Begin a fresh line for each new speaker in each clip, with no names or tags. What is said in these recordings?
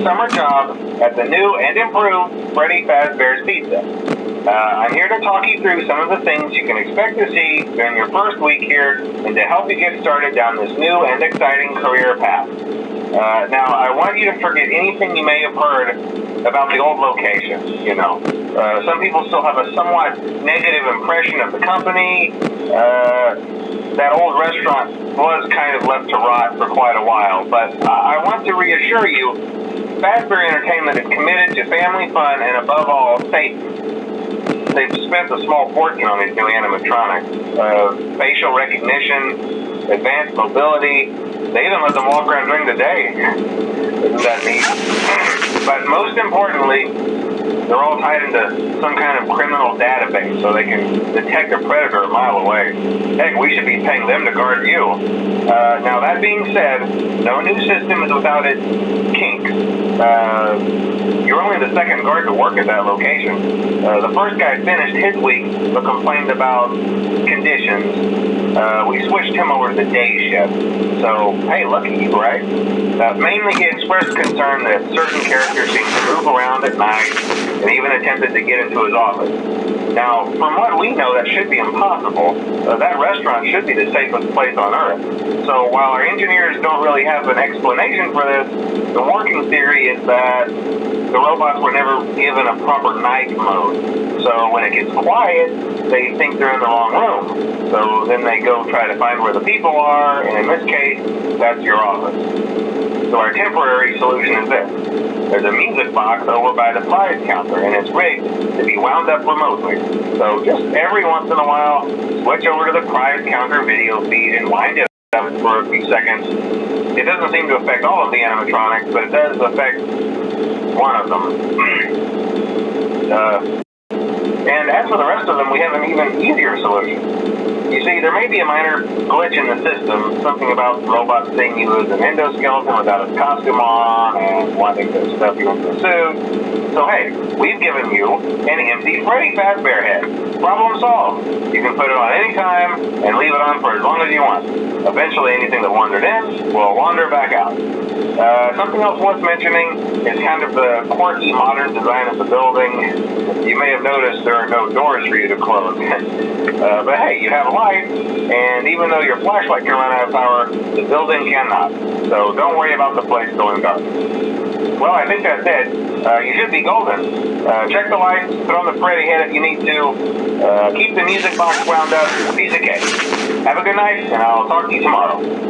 summer job at the new and improved Freddy Fazbear's Pizza. I'm here to talk you through some of the things you can expect to see during your first week here and to help you get started down this new and exciting career path. Now, I want you to forget anything you may have heard about the old location. Some people still have a somewhat negative impression of the company. That old restaurant was kind of left to rot for quite a while, but I want to reassure you, Fazbear Entertainment is committed to family fun and, above all, safety. They've spent a small fortune on these new animatronics. Facial recognition, advanced mobility. They even let them walk around during the day. Isn't that neat? But most importantly, they're all tied into some kind of criminal database so they can detect a predator a mile away. Heck, we should be paying them to guard you. Now, that being said, no new system is without its kinks. You're only the second guard to work at that location. The first guy finished his week but complained about conditions. We switched him over to the day shift. So, hey, lucky you, right? Mainly he expressed concern that certain characters seem to move around at night and even attempted to get into his office. Now, from what we know, that should be impossible. That restaurant should be the safest place on Earth. So while our engineers don't really have an explanation for this, the working theory is that the robots were never given a proper night mode. So when it gets quiet, they think they're in the wrong room. So then they go try to find where the people are, and in this case, that's your office. So our temporary solution is this. There's a music box over by the prize counter, and it's rigged to be wound up remotely. So just every once in a while, switch over to the prize counter video feed and wind it up for a few seconds. It doesn't seem to affect all of the animatronics, but it does affect one of them. And as for the rest of them, we have an even easier solution. You see, there may be a minor glitch in the system, something about robots seeing you as an endoskeleton without a costume on and wanting to stuff you into a suit. So hey, we've given you an empty Freddy Fazbear head. Problem solved. You can put it on any time and leave it on for as long as you want. Eventually anything that wandered in will wander back out. Something else worth mentioning is kind of the quirky modern design of the building. You may have noticed there are no doors for you to close. But hey, you have a light, and even though your flashlight can run out of power, the building cannot. So don't worry about the place going dark. Well, I think that's it. You should be golden. Check the lights, put on the Freddy head if you need to. Keep the music box wound up, piece of cake. Have a good night, and I'll talk to you tomorrow.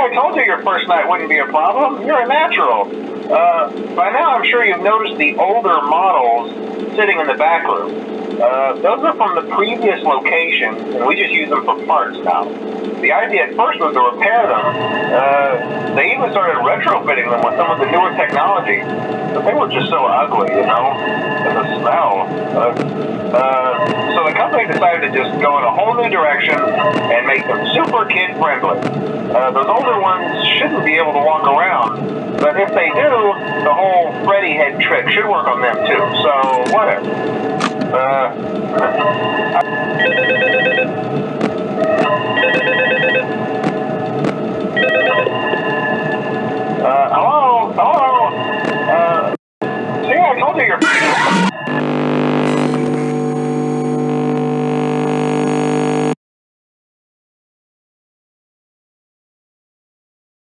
I told you your first night wouldn't be a problem. You're a natural. By now I'm sure you've noticed the older models sitting in the back room. Those are from the previous location, and we just use them for parts now. The idea at first was to repair them. They even started retrofitting them with some of the newer technology, but they were just so ugly, you know, and the smell. So the company decided to just go in a whole new direction and make them super kid-friendly. Those older ones shouldn't be able to walk around, but if they do, the whole Freddy head trick should work on them too, so whatever.